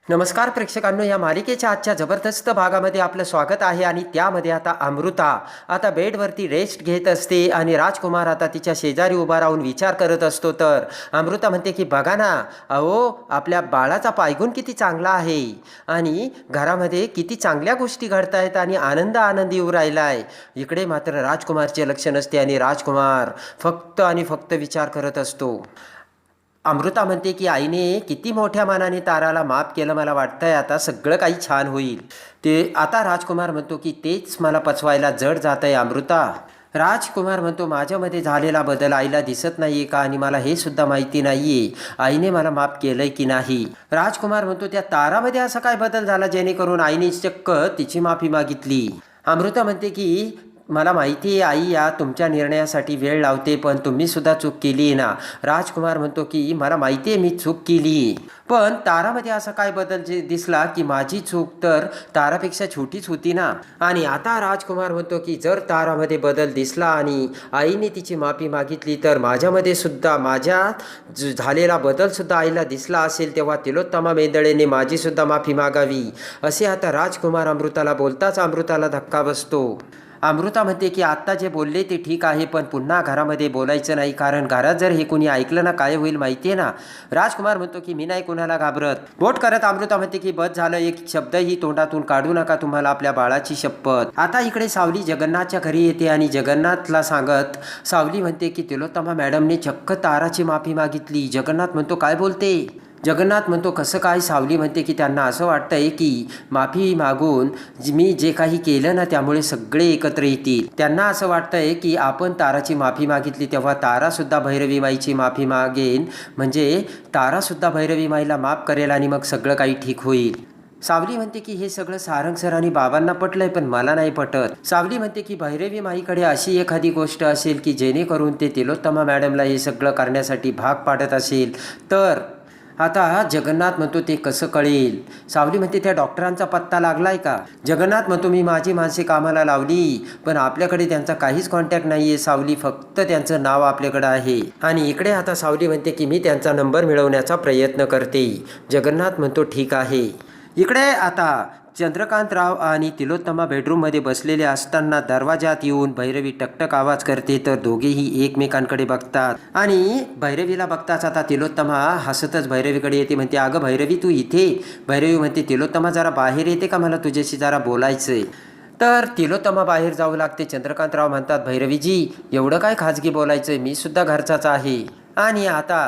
नमस्कार प्रेक्षकांनो, या मालिकेच्या आजच्या जबरदस्त भागामध्ये आपलं स्वागत आहे. आणि त्यामध्ये आता अमृता आता बेडवरती रेस्ट घेत असते आणि राजकुमार आता तिच्या शेजारी उभा राहून विचार करत असतो. तर अमृता म्हणते की बघा ना, अहो आपल्या बाळाचा पायगुण किती चांगला आहे आणि घरामध्ये किती चांगल्या गोष्टी घडत आहेत आणि आनंदी येऊ राहिला आहे. इकडे मात्र राजकुमारचे लक्ष नसते आणि राजकुमार फक्त आणि फक्त विचार करत असतो. अमृता म्हणते की आईने किती मोठ्या मनाने ताराला माफ केलं, मला वाटतंय आता सगळं काही छान होईल. ते आता राजकुमार म्हणतो की तेच मला पचवायला जड जात आहे अमृता. राजकुमार म्हणतो माझ्यामध्ये झालेला बदल आईला दिसत नाहीये का, आणि मला हे सुद्धा माहिती नाहीये आईने मला माफ केलंय की नाही. राजकुमार म्हणतो त्या तारामध्ये असा काय बदल झाला जेणेकरून आईने चक्क तिची माफी मागितली. अमृता म्हणते की मला माहिती आहे आई या तुमच्या निर्णयासाठी वेळ लावते, पण तुम्ही सुद्धा चूक केली आहे ना. राजकुमार म्हणतो की मला माहिती आहे मी चूक केली, पण तारामध्ये असा काय बदल जे दिसला की माझी चूक तर तारापेक्षा छोटीच होती ना. आणि आता राजकुमार म्हणतो की जर तारामध्ये बदल दिसला आणि आईने तिची माफी मागितली तर माझ्यामध्ये सुद्धा माझ्यात झालेला बदल सुद्धा आईला दिसला असेल, तेव्हा तिलोत्तमा मेंदळेने माझी सुद्धा माफी मागावी, असे आता राजकुमार अमृताला बोलताच अमृताला धक्का बसतो. अमृता म्हणते की आत्ता जे बोलले ते ठीक आहे, पण पुन्हा घरामध्ये बोलायचं नाही, कारण घरात जर हे कोणी ऐकलं ना काय होईल माहिती आहे ना. राजकुमार म्हणतो की मी नाही कुणाला घाबरत. बोट करत अमृता म्हणते की बस झालं, एक शब्दही तोंडातून काढू नका, तुम्हाला आपल्या बाळाची शपथ. आता इकडे सावली जगन्नाथच्या घरी येते आणि जगन्नाथला सांगत सावली म्हणते की तिलोत्तमा मॅडमने चक्क ताराची माफी मागितली. जगन्नाथ म्हणतो काय बोलते. जगन्नाथ म्हणतो कसं काय. सावली म्हणते की त्यांना असं वाटतंय की माफी मागून मी जे काही केलं ना त्यामुळे सगळे एकत्र येतील. त्यांना असं वाटतंय की आपण ताराची माफी मागितली तेव्हा तारासुद्धा भैरवी माईची माफी मागेन, म्हणजे तारासुद्धा भैरवी माईला माफ करेल आणि मग सगळं काही ठीक होईल. सावली म्हणते की हे सगळं सारंग सर आणि बाबांना पटलंय, पण मला नाही पटत. सावली म्हणते की भैरवी माईकडे अशी एखादी गोष्ट असेल की जेणेकरून ते तिलोत्तमा मॅडमला हे सगळं करण्यासाठी भाग पाडत असेल तर. आता जगन्नाथ म्हणतो ते कसं कळेल. सावली म्हणते त्या डॉक्टरांचा पत्ता लागलाय का. जगन्नाथ म्हणतो मी माझी माणसे कामाला लावली, पण आपल्याकडे त्यांचा काहीच कॉन्टॅक्ट नाही आहे सावली, फक्त त्यांचं नाव आपल्याकडे आहे. आणि इकडे आता सावली म्हणते की मी त्यांचा नंबर मिळवण्याचा प्रयत्न करते. जगन्नाथ म्हणतो ठीक आहे. इकडे आता चंद्रकांतराव आणि तिलोत्तमा बेडरूममध्ये बसलेले असताना दरवाजात येऊन भैरवी टकटक आवाज करते, तर दोघेही एकमेकांकडे बघतात. आणि भैरवीला बघताच आता तिलोत्तमा हसतच भैरवीकडे येते, म्हणते अगं भैरवी तू इथे. भैरवी म्हणते तिलोत्तमा जरा बाहेर येते का, मला तुझ्याशी जरा बोलायचंय. तर तिलोत्तमा बाहेर जाऊ लागते. चंद्रकांतराव म्हणतात भैरवीजी एवढं काय खाजगी बोलायचंय, मी सुद्धा घरचाच आहे. आणि आता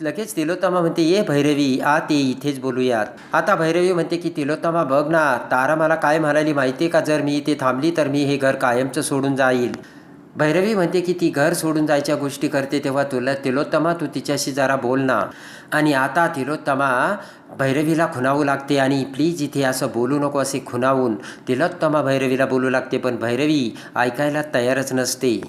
लगेच तिलोत्तमा म्हणते ये भैरवी आत ये, इथेच बोलूयात. आता भैरवी म्हणते की तिलोत्तमा बघ ना, तारा मला काय म्हणाली माहिती का, जर मी इथे थांबली तर मी हे घर कायमचं सोडून जाईल. भैरवी म्हणते की ती घर सोडून जायच्या गोष्टी करते तेव्हा तिलोत्तमा तू तिच्याशी जरा बोल ना. आणि आता तिलोत्तमा भैरवीला खुणावू लागते आणि प्लीज इथे असं बोलू नको असे खुणावून तिलोत्तमा भैरवीला बोलू लागते, पण भैरवी ऐकायला तयारच नसते.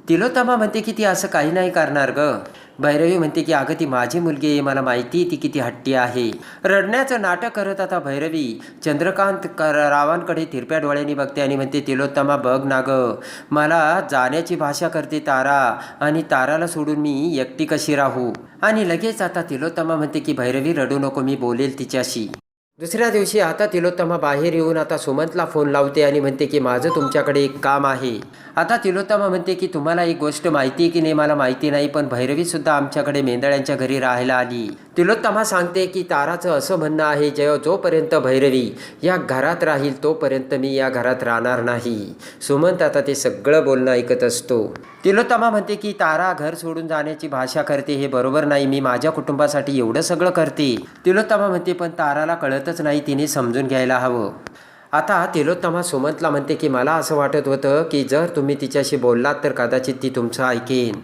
तिलोत्तमा म्हणते की ती असं काही नाही करणार ग. भैरवी म्हणते की अगं ती माझी मुलगी आहे, मला माहिती ती किती हट्टी आहे. रडण्याचं नाटक करत आता भैरवी चंद्रकांत रावांकडे तिरप्या डोळ्यांनी बघते आणि म्हणते तिलोत्तमा बघ ना ग, मला जाण्याची भाषा करते तारा, आणि ताराला सोडून मी एकटी कशी राहू. आणि लगेच आता तिलोत्तमा म्हणते की भैरवी रडू नको, मी बोलेल तिच्याशी. दुसऱ्या दिवशी आता तिलोत्तमा बाहेर येऊन आता सुमंतला फोन लावते आणि म्हणते की माझं तुमच्याकडे एक काम आहे. आता तिलोत्तमा म्हणते की तुम्हाला एक गोष्ट माहिती आहे की नाही मला माहिती नाही, पण भैरवीसुद्धा आमच्याकडे मेंदळ्यांच्या घरी राहायला आली. तिलोत्तमा सांगते की ताराचं असं म्हणणं आहे जोपर्यंत भैरवी या घरात राहील तोपर्यंत मी या घरात राहणार नाही. सुमंत आता ते सगळं बोलणं ऐकत असतो. तिलोत्तमा म्हणते की तारा घर सोडून जाण्याची भाषा करते, हे बरोबर नाही, मी माझ्या कुटुंबासाठी एवढं सगळं करते. तिलोत्तमा म्हणते पण ताराला कळतच नाही, तिने समजून घ्यायला हवं. आता तिलोत्तमा सुमंतला म्हणते की मला असं वाटत होतं की जर तुम्ही तिच्याशी बोललात तर कदाचित ती तुमचं ऐकेन.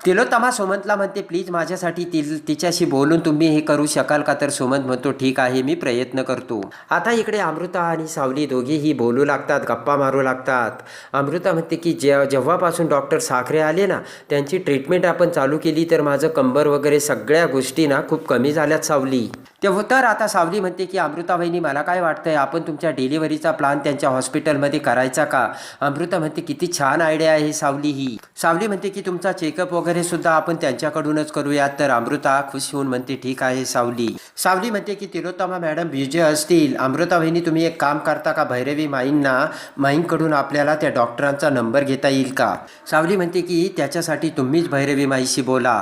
तिलोत्तमा सुमंतला म्हणते प्लीज माझ्यासाठी तिच्याशी बोलून तुम्ही हे करू शकाल का. तर सुमंत म्हणतो ठीक आहे मी प्रयत्न करतो. आता इकडे अमृता आणि सावली दोघेही बोलू लागतात, गप्पा मारू लागतात. अमृता म्हणते की जेव्हापासून डॉक्टर साखरे आले ना त्यांची ट्रीटमेंट आपण चालू केली तर माझं कंबर वगैरे सगळ्या गोष्टी ना खूप कमी झाल्यात सावली. तेव्हा तर आता सावली म्हणते की अमृता वहिनी मला काय वाटतंय आपण तुमच्या डिलिव्हरीचा प्लॅन त्यांच्या हॉस्पिटलमध्ये करायचा का. अमृता म्हणते किती छान आयडिया आहे सावली ही. सावली म्हणते की तुमचा चेकअप वगैरे सुद्धा आपण त्यांच्याकडूनच करूयात. तर अमृता खुश होऊन म्हणते ठीक आहे सावली. सावली म्हणते की तिलोत्तमा मॅडम बिझी असतील. अमृता वहिनी तुम्ही एक काम करता का भैरवी माईंकडून आपल्याला त्या डॉक्टरांचा नंबर घेता येईल का. सावली म्हणते की त्याच्यासाठी तुम्हीच भैरवी माईशी बोला.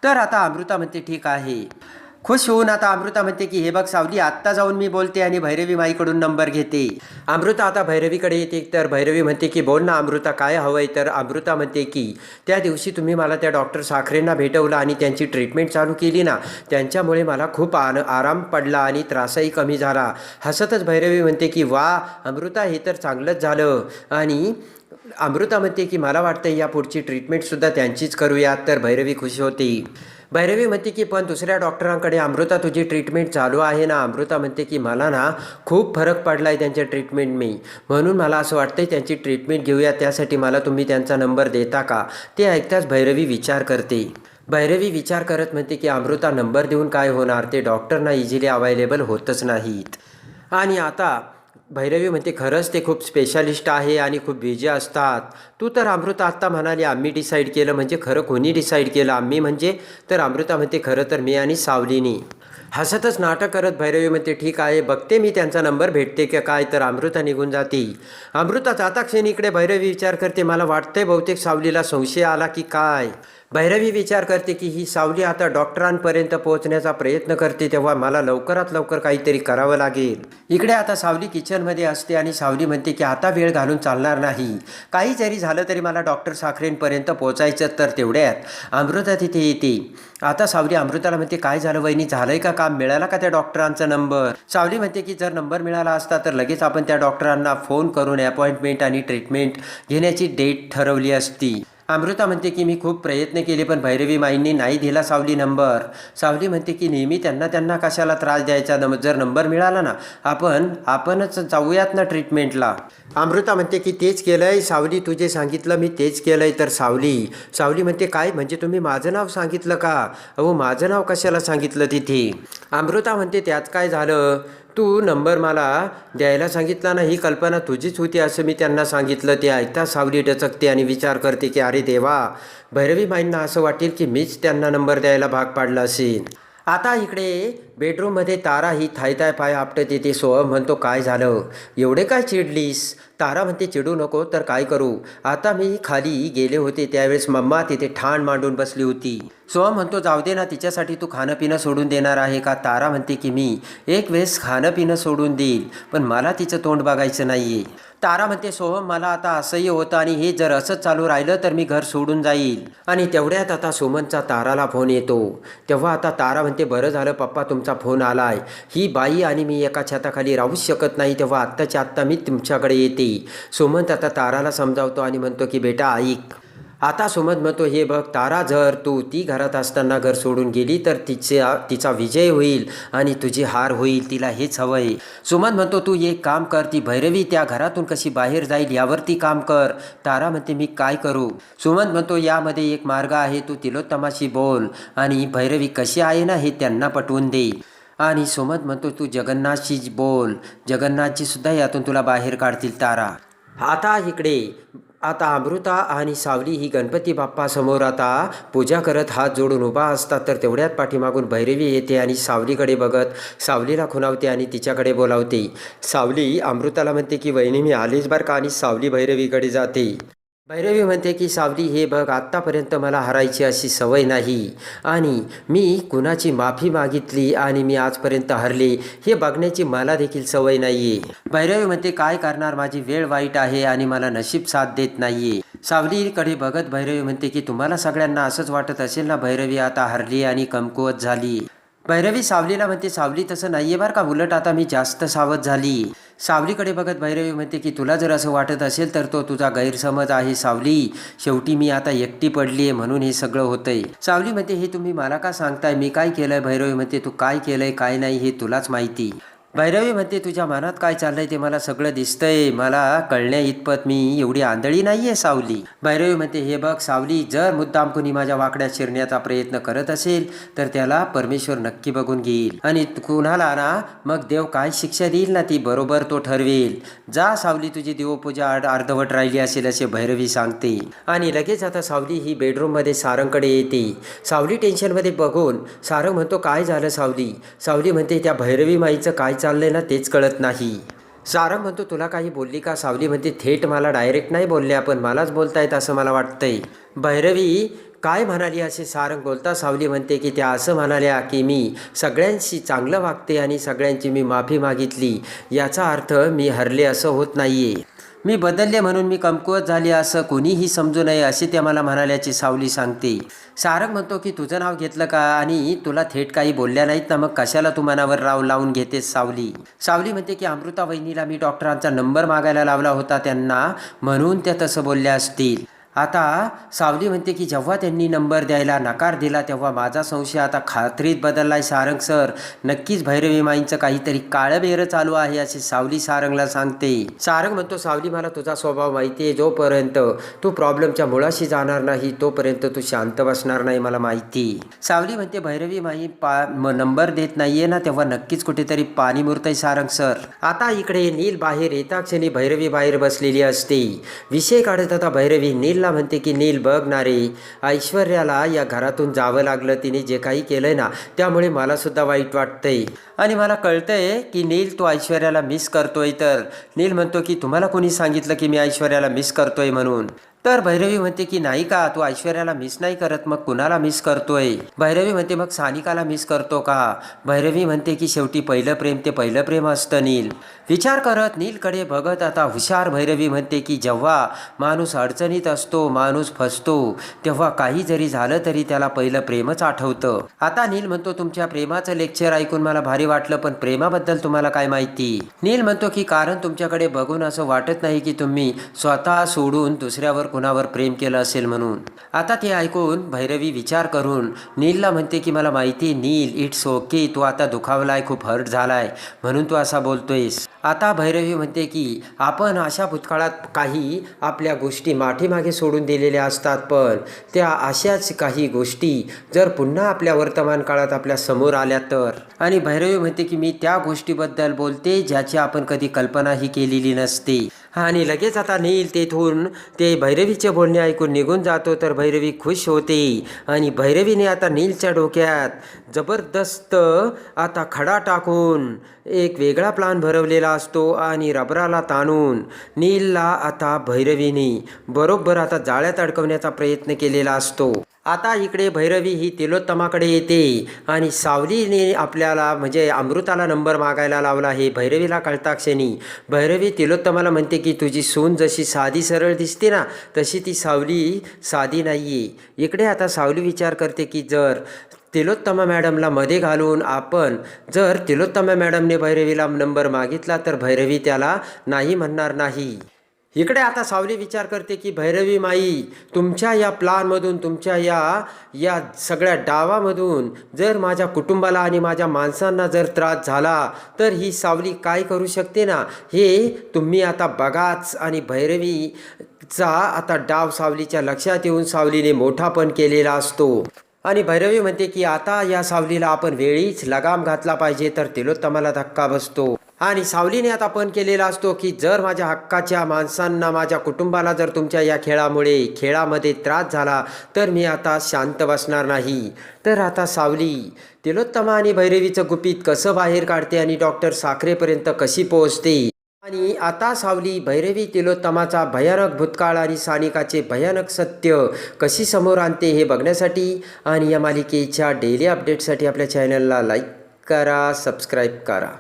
तर आता अमृता म्हणते ठीक आहे. खुश होऊन आता अमृता म्हणते की हे बघ सावली आत्ता जाऊन मी बोलते आणि भैरवी माईकडून नंबर घेते. अमृता आता भैरवीकडे येते. तर भैरवी म्हणते की बोल ना अमृता काय हवंय. तर अमृता म्हणते की त्या दिवशी तुम्ही मला त्या डॉक्टर साखरेंना भेटवलं आणि त्यांची ट्रीटमेंट चालू केली ना त्यांच्यामुळे मला खूप आराम पडला आणि त्रासही कमी झाला. हसतच भैरवी म्हणते की वा अमृता हे तर चांगलंच झालं. आणि अमृता म्हणते की मला वाटतं या पुढची ट्रीटमेंटसुद्धा त्यांचीच करूयात. तर भैरवी खुश होती. भैरवी म्हणते की पण दुसऱ्या डॉक्टरांकडे अमृता तुझी ट्रीटमेंट चालू आहे ना. अमृता म्हणते की मला ना खूप फरक पडला आहे त्यांच्या ट्रीटमेंट म्हणून मला असं वाटतं त्यांची ट्रीटमेंट घेऊया. त्यासाठी मला तुम्ही त्यांचा नंबर देता का. ते ऐकताच भैरवी विचार करते. भैरवी विचार करत म्हणते की अमृता नंबर देऊन काय होणार. ते डॉक्टरना इझिली अवेलेबल होतच नाहीत. आणि आता भैरवी म्हणते खरंच ते खूप स्पेशालिस्ट आहे आणि खूप बिझी असतात. तू तर अमृता आत्ता म्हणाली आम्ही डिसाईड केलं म्हणजे खरं कोणी डिसाईड केलं आम्ही म्हणजे. तर अमृता म्हणते खरं तर मी आणि सावलीनी. हसतच नाटक करत भैरवी म्हणते ठीक आहे बघते मी त्यांचा नंबर भेटते का काय. तर अमृता निघून जाते. अमृता जाता क्षणी इकडे भैरवी विचार करते मला वाटते बहुतेक सावलीला संशय आला की काय. भैरवी विचार करते की ही सावली आता डॉक्टरांपर्यंत पोहोचण्याचा प्रयत्न करते तेव्हा मला लवकरात लवकर काहीतरी करावं लागेल. इकडे आता सावली किचनमध्ये असते आणि सावली म्हणते की आता वेळ घालून चालणार नाही. काही जरी झालं तरी मला डॉक्टर साखरेंपर्यंत पोहोचायचं. तर तेवढ्यात अमृता तिथे येते. आता सावली अमृताला म्हणते काय झालं वहिनी झालंय का काम मिळाला का त्या डॉक्टरांचा नंबर. सावली म्हणते की जर नंबर मिळाला असता तर लगेच आपण त्या डॉक्टरांना फोन करून अपॉइंटमेंट आणि ट्रीटमेंट घेण्याची डेट ठरवली असती. अमृता म्हणते की मी खूप प्रयत्न केले पण भैरवी माईंनी नाही दिला सावली नंबर. सावली म्हणते की नेहमी त्यांना कशाला त्रास द्यायचा. जर नंबर मिळाला ना आपणच जाऊयात ना ट्रीटमेंटला. अमृता म्हणते की तेच केलंय सावली तुझे सांगितलं मी तेच केलंय. तर सावली म्हणते काय म्हणजे तुम्ही माझं नाव सांगितलं का. अहो माझं नाव कशाला सांगितलं तिथे. अमृता म्हणते त्यात काय झालं तू नंबर मला द्यायला सांगितला ना ही कल्पना तुझीच होती असं मी त्यांना सांगितलं. ते ऐकता सावली डचकते आणि विचार करते की अरे देवा भैरवी माईंना असं वाटेल की मीच त्यांना नंबर द्यायला भाग पाडला असेल. आता इकडे बेडरूममध्ये तारा ही थायताय पाय आपटत येते. सोहम म्हणतो काय झालं एवढे काय चिडलीस. तारा म्हणते चिडू नको तर काय करू. आता मी खाली गेले होते त्यावेळेस मम्मा तिथे ठाण मांडून बसली होती. सोहम म्हणतो जाऊ दे ना तिच्यासाठी तू खाणं पिणं सोडून देणार आहे का. तारा म्हणते की मी एक वेळेस खाणं पिणं सोडून देईल पण मला तिचं तोंड बघायचं नाही आहे. तारा म्हणते सोहम मला आता असह्य होतं आणि हे जर असंच चालू राहिलं तर मी घर सोडून जाईल. आणि तेवढ्यात आता सुमनचा ताराला फोन येतो. तेव्हा आता तारा म्हणते बरं झालं पप्पा तुमचा फोन आलाय. ही बाई आणि मी एका छताखाली राहूच शकत नाही तेव्हा आत्ताच्या आत्ता मी तुमच्याकडे येते. सुमंत आता ताराला समजावतो आणि म्हणतो की बेटा ऐक. आता सुमंत म्हणतो हे बघ तारा जर ती घरात असताना घर सोडून गेली तर तिचा विजय होईल आणि तुझी हार होईल तिला हेच हवंय. सुमंत म्हणतो तू एक काम कर ती भैरवी त्या घरातून कशी बाहेर जाईल यावरती काम कर. तारा म्हणते मी काय करू. सुमंत म्हणतो यामध्ये एक मार्ग आहे तू तिलोत्तमाशी बोल आणि भैरवी कशी आहे ना हे त्यांना पटवून दे. आणि सुमंत म्हणतो तू जगन्नाथशी बोल जगन्नाथजी सुद्धा यातून तुला बाहेर काढतील तारा. आता इकडे आता अमृता आणि सावली ही गणपती बाप्पा समोर आता पूजा करत हात जोडून उभा असतात. तर तेवढ्यात पाठीमागून भैरवी येते आणि सावलीकडे बघत सावलीला खुणावते आणि तिच्याकडे बोलावते. सावली अमृताला म्हणते की वहिनी मी आलीच बरं का. आणि सावली भैरवीकडे जाते. भैरवी म्हणते की सावली हे बघ आत्तापर्यंत मला हरायची अशी सवय नाही आणि मी कुणाची माफी मागितली आणि मी आजपर्यंत हरले हे बघण्याची मला देखील सवय नाही आहे. भैरवी म्हणते काय करणार माझी वेळ वाईट आहे आणि मला नशीब साथ देत नाही आहे. सावलीकडे बघत भैरवी म्हणते की तुम्हाला सगळ्यांना असंच वाटत असेल ना भैरवी आता हरली आणि कमकुवत झाली. भैरवी सावलीला म्हणते सावली तसं नाही आहे बरं का उलट आता मी जास्त सावध झाली. सावलीकडे बघत भैरवी म्हणते की तुला जर असं वाटत असेल तर तो तुझा गैरसमज आहे सावली. शेवटी मी आता एकटी पडली आहे म्हणून हे सगळं होतंय. सावली म्हणते हे तुम्ही मला का सांगताय मी काय केलंय. भैरवी म्हणते तू काय केलंय काय नाही हे तुलाच माहिती. भैरवी म्हणते तुझ्या मनात काय चाललंय ते मला सगळं दिसतंय, मला कळण्या इतपत मी एवढी आंधळी नाहीये सावली. भैरवी म्हणते हे बघ सावली, जर मुद्दाम कुणी माझ्या वाकड्यात शिरण्याचा प्रयत्न करत असेल तर त्याला परमेश्वर नक्की बघून घेईल आणि कुणाला ना मग देव काय शिक्षा देईल ना ती बरोबर तो ठरवेल. जा सावली, तुझी देवपूजा अर्धवट राहिली असेल असे भैरवी सांगते. आणि लगेच आता सावली ही बेडरूममध्ये सारंगकडे येते. सावली टेन्शनमध्ये बघून सारंग म्हणतो काय झालं सावली. सावली म्हणते त्या भैरवी माईचं काय चाललंय ना तेच कळत नाही. सारंग म्हणतो तुला काही बोलली का. सावली म्हणते थेट मला डायरेक्ट नाही बोलल्या, पण मलाच बोलतायत असं मला वाटतंय. भैरवी काय म्हणाली असे सारंग बोलता. सावली म्हणते की त्या असं म्हणाल्या की मी सगळ्यांशी चांगलं वागते आणि सगळ्यांची मी माफी मागितली, याचा अर्थ मी हरले असं होत नाहीये. मी बदलले म्हणून मी कमकुवत झाली असं कोणीही समजू नये असे त्या मला म्हणाल्याची सावली सांगते. सारंग म्हणतो की तुझं नाव घेतलं का आणि तुला थेट काही बोलल्या नाहीत ना, मग कशाला तू मनावर राव लावून घेतेस सावली. सावली म्हणते की अमृता वहिनीला मी डॉक्टरांचा नंबर मागायला लावला होता त्यांना, म्हणून त्या तसं बोलल्या असतील. आता सावली म्हणते की जेव्हा त्यांनी नंबर द्यायला नकार दिला तेव्हा माझा संशय आता खात्रीत बदललाय सारंग सर, नक्कीच भैरवी माईंचं काहीतरी काळं बेरं चालू आहे असे सावली सारंगला सांगते. सारंग म्हणतो सावली मला तुझा स्वभाव माहिती आहे, जोपर्यंत तू प्रॉब्लेमच्या मुळाशी जाणार नाही तोपर्यंत तू शांत बसणार नाही मला माहिती. सावली म्हणते भैरवी माई नंबर देत नाहीये ना तेव्हा नक्कीच कुठेतरी पाणी मुरतंय सारंग सर. आता इकडे नील बाहेर येता क्षणी भैरवी बाहेर बसलेली असते. विषय काढत होता भैरवी नीलला म्हणते की नील बघ ना रे, ऐश्वर्याला या घरातून जावं लागलं, तिने जे काही केलंय ना त्यामुळे मला सुद्धा वाईट वाटतंय आणि मला कळतंय की नील तो ऐश्वर्याला मिस करतोय. तर नील म्हणतो की तुम्हाला कोणी सांगितलं की मी ऐश्वर्याला मिस करतोय म्हणून. तर भैरवी म्हणते की नाही का, तू ऐश्वर्याला मिस नाही करत, मग कुणाला मिस करतोय. भैरवी म्हणते मग सानिकाला मिस करतो का. भैरवी म्हणते की शेवटी पहिलं प्रेम ते पहिलं प्रेम असतं नील. विचार करत नीलकडे बघत आता हुशार भैरवी म्हणते की जेव्हा माणूस अडचणीत असतो, माणूस फसतो, तेव्हा काही जरी झालं तरी त्याला पहिलं प्रेमच आठवतं. आता नील म्हणतो तुमच्या प्रेमाचं लेक्चर ऐकून मला भारी वाटलं, पण प्रेमाबद्दल तुम्हाला काय माहिती. नील म्हणतो की कारण तुमच्याकडे बघून असं वाटत नाही की तुम्ही स्वतः सोडून दुसऱ्यावर कुणावर प्रेम केलं असेल म्हणून. आता ते ऐकून भैरवी विचार करून नीलला म्हणते की मला माहिती नील, इट्स ओके, तू आता दुखावलाय, खूप हर्ट झालाय म्हणून तू असा बोलतोयस. आता भैरवी म्हणते की आपण अशा भूतकाळात काही आपल्या गोष्टी मागे सोडून दिलेल्या असतात, पण त्या अशाच काही गोष्टी जर पुन्हा आपल्या वर्तमान काळात आपल्या समोर आल्या तर. आणि भैरवी म्हणते की मी त्या गोष्टीबद्दल बोलते ज्याची आपण कधी कल्पनाही केलेली नसते. आणि लगेच आता नील तेथून ते भैरवीचे बोलणे ऐकून निघून जातो. तर भैरवी खुश होते आणि भैरवीने आता नीलच्या डोक्यात जबरदस्त आता खडा टाकून एक वेगळा प्लान भरवलेला असतो आणि रबराला ताणून नीलला आता भैरवीने बरोबर आता जाळ्यात अडकवण्याचा प्रयत्न केलेला असतो. आता इकडे भैरवी ही तिलोत्तमाकडे येते आणि सावलीने आपल्याला म्हणजे अमृताला नंबर मागायला लावला हे भैरवीला कळता क्षणी भैरवी तिलोत्तमाला म्हणते की तुझी सून जशी साधी सरळ दिसते ना तशी ती सावली साधी नाहीये. इकडे आता सावली विचार करते की जर तिलोत्तमा मॅडमला मध्ये घालून आपण जर तिलोत्तमा मॅडमने भैरवीला नंबर मागितला तर भैरवी त्याला नाही म्हणणार नाही. इकडे आता सावली विचार करते की भैरवी माई तुमच्या या प्लानमधून, तुमच्या या सगळ्या डावामधून जर माझ्या कुटुंबाला आणि माझ्या माणसांना जर त्रास झाला तर ही सावली काय करू शकते ना हे तुम्ही आता बघाच. आणि भैरवीचा आता डाव सावलीच्या लक्षात येऊन सावलीने मोठा पण केलेला असतो. आणि भैरवी म्हणते की आता या सावलीला आपण वेळीच लगाम घातला पाहिजे तर तिलोत्तमाला धक्का बसतो. आणि सावलीने आता पण केलेला असतो की जर माझ्या हक्काच्या माणसांना, माझ्या कुटुंबाला जर तुमच्या या खेळामध्ये त्रास झाला तर मी आता शांत बसणार नाही. तर आता सावली तिलोत्तमा आणि भैरवीचं गुपित कसं बाहेर काढते आणि डॉक्टर साखरेपर्यंत कशी पोहोचते. आणि आता सावली भैरवी तिलोत्तमाचा भयानक भूतकाळ आणि सानिकाचे भयानक सत्य कशी समोर आणते हे बघण्यासाठी आणि या मालिकेच्या डेली अपडेटसाठी आपल्या चॅनलला लाईक करा, सबस्क्राईब करा.